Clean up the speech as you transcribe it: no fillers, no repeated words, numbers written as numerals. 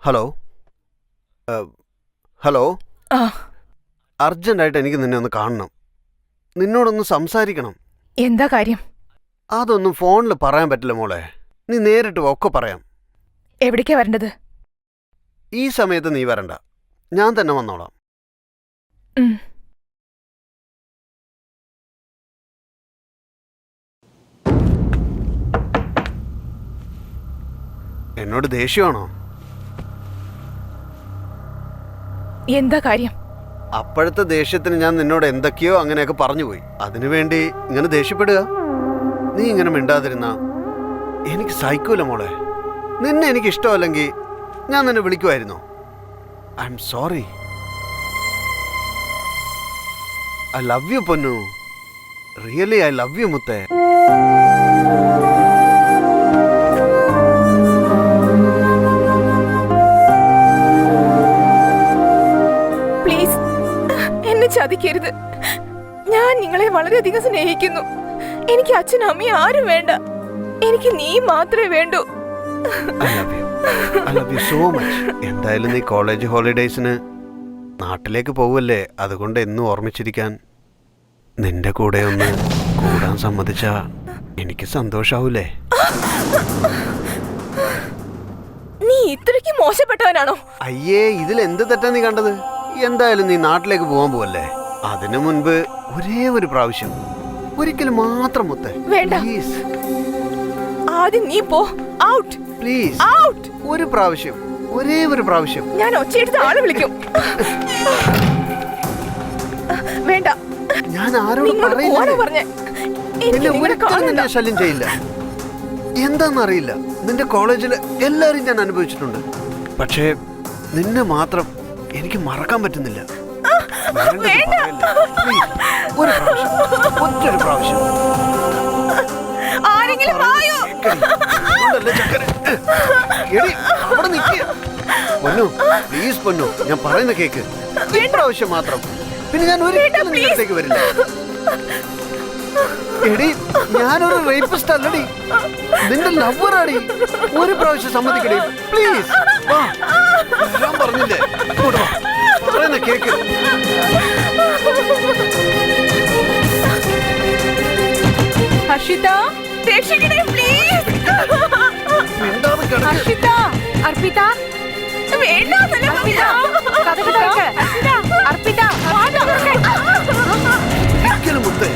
Hello hello ആ അർജന്റായിട്ട് എനിക്ക് നിന്നെ ഒന്ന് കാണണം. നിന്നോടൊന്ന് സംസാരിക്കണം. എന്താ കാര്യം? അതൊന്നും ഫോണിൽ പറയാൻ പറ്റില്ല മോളെ. നീ നേരിട്ട് ഒക്കെ പറയാം. എവിടേക്കാ വരേണ്ടത്? ഈ സമയത്ത് നീ വരണ്ട, ഞാൻ തന്നെ വന്നോളാം. എന്നോട് ദേഷ്യമാണോ? എന്താ കാര്യം? അപ്പോഴത്തെ ദേഷ്യത്തിന് ഞാൻ നിന്നോട് എന്തൊക്കെയോ അങ്ങനെയൊക്കെ പറഞ്ഞുപോയി. അതിനുവേണ്ടി ഇങ്ങനെ ദേഷ്യപ്പെടുക? നീ ഇങ്ങനെ മിണ്ടാതിരുന്ന എനിക്ക് സഹിക്കൂല മോളെ. നിന്നെ എനിക്ക് ഇഷ്ടമല്ലെങ്കിൽ ഞാൻ നിന്നെ വിളിക്കുമായിരുന്നോ? I am sorry. I love you പൊന്നു. റിയലി ഐ ലവ് യു മുത്തേ. പ്ലീസ് എന്നെ ചതിക്കരുത്. ഞാൻ നിങ്ങളെ വളരെയധികം സ്നേഹിക്കുന്നു. എനിക്ക് അച്ഛനും അമ്മയും ആരും വേണ്ട. എനിക്ക് നീ മാത്രമേ വേണ്ടൂ. I love you so much. എന്തായാലും നീ കോളേജ് ഹോളിഡേയ്സിന് നാട്ടിലേക്ക് പോവല്ലേ, അതുകൊണ്ട് എന്നും ഓർമ്മിച്ചിരിക്കാൻ നിന്റെ കൂടെ ഒന്ന് കൂടാൻ സമ്മതിച്ചാ എനിക്ക് സന്തോഷാവൂലേ? നീ ഇത്രയ്ക്ക് മോശപ്പെട്ടവനാണോ? അയ്യേ, ഇതിൽ എന്ത് തെറ്റാ നീ കണ്ടത്? എന്തായാലും നീ നാട്ടിലേക്ക് പോവാൻ പോവല്ലേ, അതിനു മുൻപ് ഒരേ ഒരു പ്രാവശ്യം, ഒരിക്കലും മാത്രം മുത്തേ. വേണ്ട, ആദ്യം നീ പോ. Out please. ഔട്ട്. ഒരു പ്രാവശ്യം, ഒരേ ഒരു പ്രാവശ്യം. ഞാൻ ഒച്ചയെടുത്ത് ആളെ വിളിക്കും. വേണ്ട, ഞാൻ ആരോട് പറഞ്ഞേ. ഞാൻ ശല്യം ചെയ്യില്ല. എന്താന്നറിയില്ല, നിന്റെ കോളേജില് എല്ലാരും ഞാൻ അനുഭവിച്ചിട്ടുണ്ട്. പക്ഷേ നിന്നെ മാത്രം എനിക്ക് മറക്കാൻ പറ്റുന്നില്ല. ഒരു പ്രാവശ്യം, ഒറ്റൊരു പ്രാവശ്യം. പൊന്നു, പ്ലീസ് പൊന്നു, ഞാൻ പറയുന്ന കേക്ക്. ഈ പ്രാവശ്യം മാത്രം. പിന്നെ ഞാൻ ഒരിക്കലും നിന്നത്തേക്ക് വരില്ല. എടി, ഞാനൊരു റേപ്പിസ്റ്റ് അല്ലടി, നിന്റെ ലവറാടി. ഒരു പ്രാവശ്യം സമ്മതിക്കടി പ്ലീസ്. ഞാൻ പറഞ്ഞില്ലേ, പറയുന്ന കേക്ക്. ഹർഷിത, രക്ഷിക്കണേ പ്ലീസ്. ഹർഷിത, അർപ്പിത, വേണ്ട. അർപ്പിത, ഒരിക്കലും മുത്തേ.